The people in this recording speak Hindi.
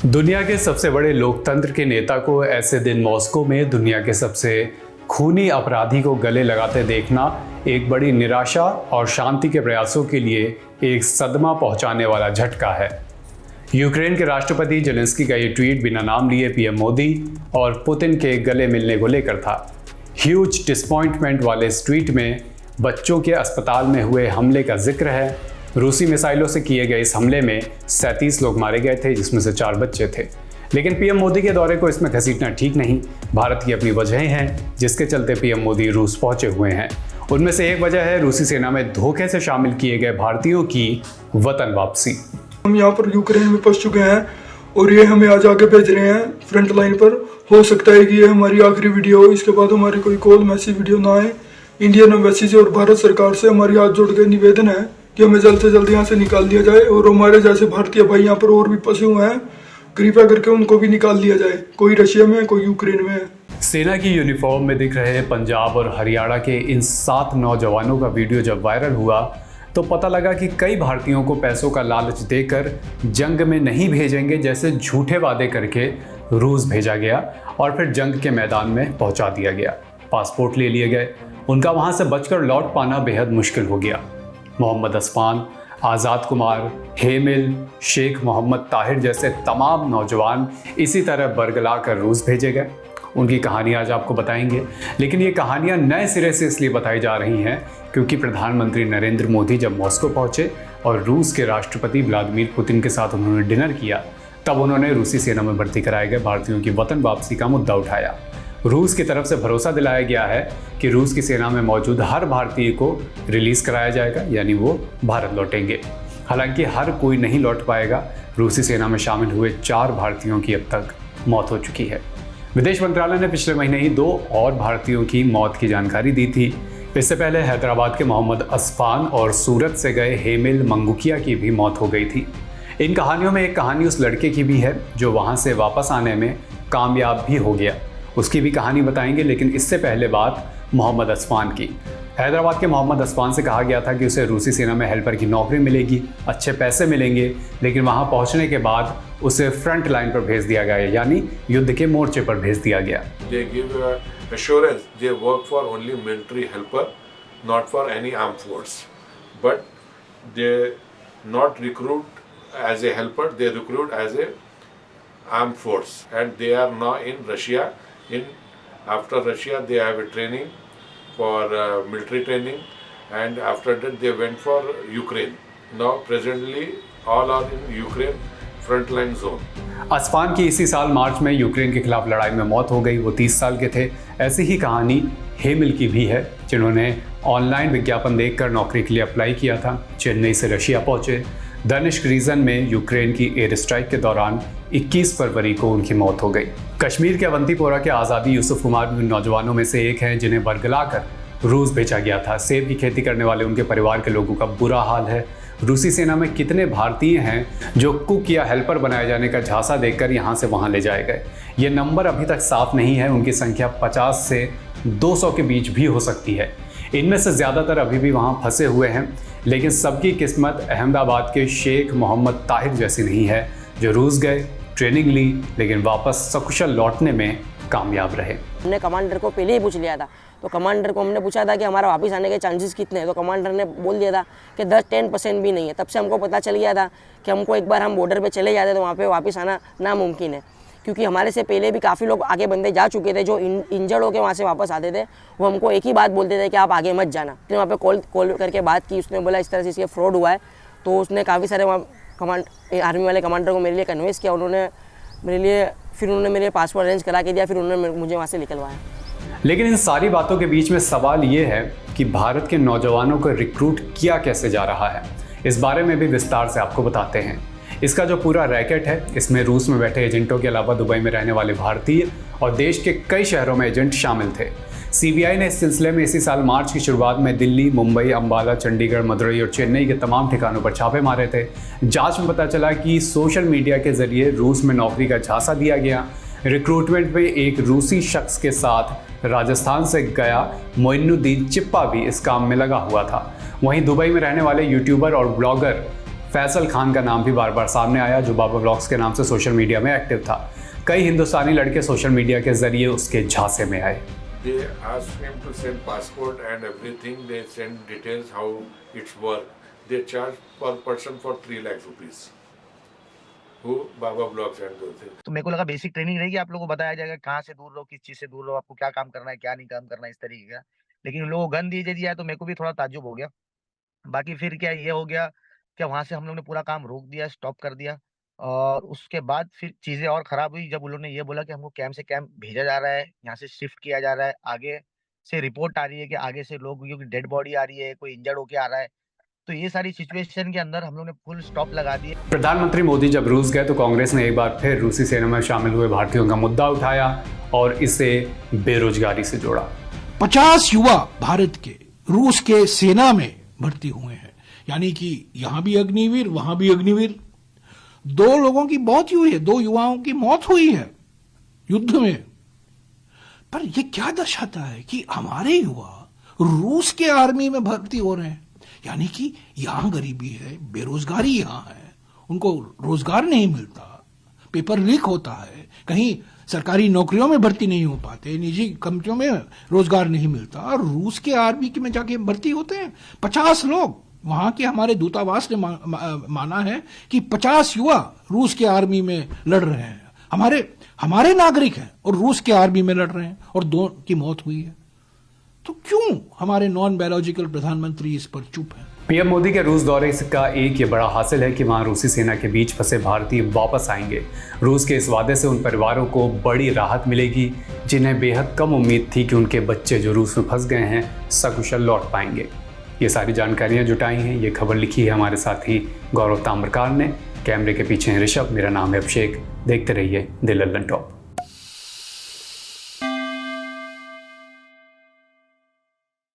दुनिया के सबसे बड़े लोकतंत्र के नेता को ऐसे दिन मॉस्को में दुनिया के सबसे खूनी अपराधी को गले लगाते देखना एक बड़ी निराशा और शांति के प्रयासों के लिए एक सदमा पहुंचाने वाला झटका है। यूक्रेन के राष्ट्रपति जेलेंस्की का ये ट्वीट बिना नाम लिए पीएम मोदी और पुतिन के गले मिलने को लेकर था। ह्यूज डिसअपॉइंटमेंट वाले इस ट्वीट में बच्चों के अस्पताल में हुए हमले का जिक्र है। रूसी मिसाइलों से किए गए इस हमले में 37 लोग मारे गए थे, जिसमें से 4 बच्चे थे। लेकिन पीएम मोदी के दौरे को इसमें घसीटना ठीक नहीं। भारत की अपनी वजहें हैं जिसके चलते पीएम मोदी रूस पहुंचे हुए हैं। उनमें से एक वजह है रूसी सेना में धोखे से शामिल किए गए भारतीयों की वतन वापसी। हम यहाँ पर यूक्रेन में फंस चुके हैं और ये हमें आज आगे भेज रहे हैं फ्रंट लाइन पर। हो सकता है कि ये हमारी आखिरी वीडियो हो, इसके बाद हमारी कोई कॉल मैसेज वीडियो ना आए। इंडियन एम्बेसी से और भारत सरकार से हमारी हाथ जोड़ के निवेदन है कि हमें जल्द से जल्द यहाँ से निकाल दिया जाए और हमारे जैसे भारतीय भाई यहाँ पर और भी फंसे हुए हैं, कृपया करके उनको भी निकाल दिया जाए। कोई रशिया में है, कोई यूक्रेन में है। सेना की यूनिफॉर्म में दिख रहे पंजाब और हरियाणा के इन 7 नौजवानों का वीडियो जब वायरल हुआ तो पता लगा कि कई भारतीयों को पैसों का लालच देकर जंग में नहीं भेजेंगे जैसे झूठे वादे करके रूस भेजा गया और फिर जंग के मैदान में पहुंचा दिया गया। पासपोर्ट ले लिए गए, उनका वहां से बचकर लौट पाना बेहद मुश्किल हो गया। मोहम्मद असफान, आज़ाद कुमार, हेमिल, शेख मोहम्मद ताहिर जैसे तमाम नौजवान इसी तरह बरगला कर रूस भेजे गए। उनकी कहानी आज आपको बताएंगे, लेकिन ये कहानियां नए सिरे से इसलिए बताई जा रही हैं क्योंकि प्रधानमंत्री नरेंद्र मोदी जब मॉस्को पहुंचे और रूस के राष्ट्रपति व्लादिमीर पुतिन के साथ उन्होंने डिनर किया, तब उन्होंने रूसी सेना में भर्ती कराए गए भारतीयों की वतन वापसी का मुद्दा उठाया। रूस की तरफ से भरोसा दिलाया गया है कि रूस की सेना में मौजूद हर भारतीय को रिलीज कराया जाएगा, यानी वो भारत लौटेंगे। हालांकि हर कोई नहीं लौट पाएगा। रूसी सेना में शामिल हुए 4 भारतीयों की अब तक मौत हो चुकी है। विदेश मंत्रालय ने पिछले महीने ही 2 और भारतीयों की मौत की जानकारी दी थी। इससे पहले हैदराबाद के मोहम्मद असफान और सूरत से गए हेमिल मंगुकिया की भी मौत हो गई थी। इन कहानियों में एक कहानी उस लड़के की भी है जो वहां से वापस आने में कामयाब भी हो गया। उसकी भी कहानी बताएंगे, लेकिन इससे पहले बात मोहम्मद असफान की। हैदराबाद के मोहम्मद असफान से कहा गया था कि उसे रूसी सेना में हेल्पर की नौकरी मिलेगी, अच्छे पैसे मिलेंगे, लेकिन वहां पहुंचने के बाद उसे फ्रंट लाइन पर भेज दिया गया, यानी युद्ध के मोर्चे पर भेज दिया गया। They give assurance they work for only military helper, not for any armed force. But they not recruit as a helper, they recruit as a armed force, and they are now in Russia. After Russia they have a training for military training, and after that they went for Ukraine. Now presently all are in Ukraine frontline zone. असफान की इसी साल मार्च में यूक्रेन के खिलाफ लड़ाई में मौत हो गई। वो 30 साल के थे। ऐसी ही कहानी हेमिल की भी है, जिन्होंने ऑनलाइन विज्ञापन देखकर नौकरी के लिए अप्लाई किया था। चेन्नई से रशिया पहुंचे। दनिश्क रीजन में यूक्रेन की एयर स्ट्राइक के दौरान 21 फरवरी को उनकी मौत हो गई। कश्मीर के अवंतीपोरा के आज़ादी यूसुफ कुमार भी उन नौजवानों में से एक हैं जिन्हें बरगलाकर रूस भेजा गया था। सेब की खेती करने वाले उनके परिवार के लोगों का बुरा हाल है। रूसी सेना में कितने भारतीय हैं जो कुक या हेल्पर बनाए जाने का झांसा देकर यहाँ से वहाँ ले जाए गए, ये नंबर अभी तक साफ नहीं है। उनकी संख्या 50 से 200 के बीच भी हो सकती है। इनमें से ज़्यादातर अभी भी वहाँ फंसे हुए हैं, लेकिन सबकी किस्मत अहमदाबाद के शेख मोहम्मद ताहिर जैसी नहीं है, जो रूस गए, ट्रेनिंग ली, लेकिन वापस सकुशल लौटने में कामयाब रहे। हमने कमांडर को पहले ही पूछ लिया था, तो कमांडर को हमने पूछा था कि हमारा वापस आने के चांसेस कितने हैं, तो कमांडर ने बोल दिया था कि 10-10% भी नहीं है। तब से हमको पता चल गया था कि हमको एक बार हम बॉर्डर पे चले जाते तो वहाँ पे वापस आना नामुमकिन है, क्योंकि हमारे से पहले भी काफ़ी लोग आगे बंदे जा चुके थे जो इंजर्ड होकर वहाँ से वापस आते थे। वो हमको एक ही बात बोलते थे कि आप आगे मत जाना। फिर वहाँ पे कॉल करके बात की, उसने बोला इस तरह से इसके फ्रॉड हुआ है। तो उसने काफ़ी सारे वहाँ आर्मी वाले कमांडर को मेरे लिए कन्विंस किया। उन्होंने मेरे पासपोर्ट अरेंज करा के दिया, फिर उन्होंने मुझे वहाँ से निकलवाया। लेकिन इन सारी बातों के बीच में सवाल ये है कि भारत के नौजवानों को रिक्रूट किया कैसे जा रहा है। इस बारे में भी विस्तार से आपको बताते हैं। इसका जो पूरा रैकेट है, इसमें रूस में बैठे एजेंटों के अलावा दुबई में रहने वाले भारतीय और देश के कई शहरों में एजेंट शामिल थे। सीबीआई ने इस सिलसिले में इसी साल मार्च की शुरुआत में दिल्ली, मुंबई, अंबाला, चंडीगढ़, मदुरई और चेन्नई के तमाम ठिकानों पर छापे मारे थे। जांच में पता चला कि सोशल मीडिया के जरिए रूस में नौकरी का झांसा दिया गया। रिक्रूटमेंट में एक रूसी शख्स के साथ राजस्थान से गया मोइनुद्दीन चिप्पा भी इस काम में लगा हुआ था। वहीं दुबई में रहने वाले यूट्यूबर और ब्लॉगर फैसल खान का नाम भी बार बार सामने आया, जो बाबा ब्लॉग्स के नाम से सोशल मीडिया में एक्टिव था। कई हिंदुस्तानी लड़के सोशल मीडिया के जरिए उसके झांसे में आए। They asked him to send passport and everything. They send details how it's work. They charge per person for 3 lakh rupees. Who Baba Blocks and those things. तो मेरे को लगा बेसिक ट्रेनिंग रहेगी, आप लोगों को बताया जाएगा कहाँ से दूर रहो, किस चीज से दूर रहो, आपको क्या काम करना है, क्या नहीं काम करना है, इस तरीके का। लेकिन उन लोगों को गन दे दिया तो मेरे को भी थोड़ा ताज्जुब हो गया। बाकी फिर क्या ये हो गया कि वहां से हम लोग ने पूरा काम रोक दिया, स्टॉप कर दिया। और उसके बाद फिर चीजें और खराब हुई जब उन्होंने ये बोला कि हमको कैंप से कैंप भेजा जा रहा है, यहाँ से शिफ्ट किया जा रहा है। आगे से रिपोर्ट आ रही है कि आगे से लोग की डेड बॉडी आ रही है, कोई इंजर्ड होके आ रहा है। तो ये सारी सिचुएशन के अंदर हम लोग ने फुल स्टॉप लगा दिए। प्रधानमंत्री मोदी जब रूस गए तो कांग्रेस ने एक बार फिर रूसी सेना में शामिल हुए भारतीयों का मुद्दा उठाया और इसे बेरोजगारी से जोड़ा। 50 युवा भारत के रूस के सेना में भर्ती हुए हैं, यानी कि यहां भी अग्निवीर वहां भी अग्निवीर। 2 लोगों की मौत हुई है, 2 युवाओं की मौत हुई है युद्ध में। पर यह क्या दर्शाता है कि हमारे युवा रूस के आर्मी में भर्ती हो रहे हैं, यानी कि यहां गरीबी है, बेरोजगारी यहां है, उनको रोजगार नहीं मिलता, पेपर लीक होता है, कहीं सरकारी नौकरियों में भर्ती नहीं हो पाते, निजी कंपनियों में रोजगार नहीं मिलता, और रूस के आर्मी में जाके भर्ती होते हैं 50 लोग। वहां के हमारे दूतावास ने माना है कि 50 युवा रूस के आर्मी में लड़ रहे हैं, हमारे नागरिक हैं और रूस के आर्मी में लड़ रहे हैं, और 2 की मौत हुई है। तो क्यों हमारे नॉन बायोलॉजिकल प्रधानमंत्री इस पर चुप हैं? पीएम मोदी के रूस दौरे का एक ये बड़ा हासिल है कि वहां रूसी सेना के बीच फंसे भारतीय वापस आएंगे। रूस के इस वादे से उन परिवारों को बड़ी राहत मिलेगी जिन्हें बेहद कम उम्मीद थी कि उनके बच्चे जो रूस में फंस गए हैं सकुशल लौट पाएंगे। ये सारी जानकारियां जुटाई हैं, ये खबर लिखी है हमारे साथी गौरव ताम्रकार ने। कैमरे के पीछे हैं ऋषभ, मेरा नाम है अभिषेक। देखते रहिए द लल्लन टॉप।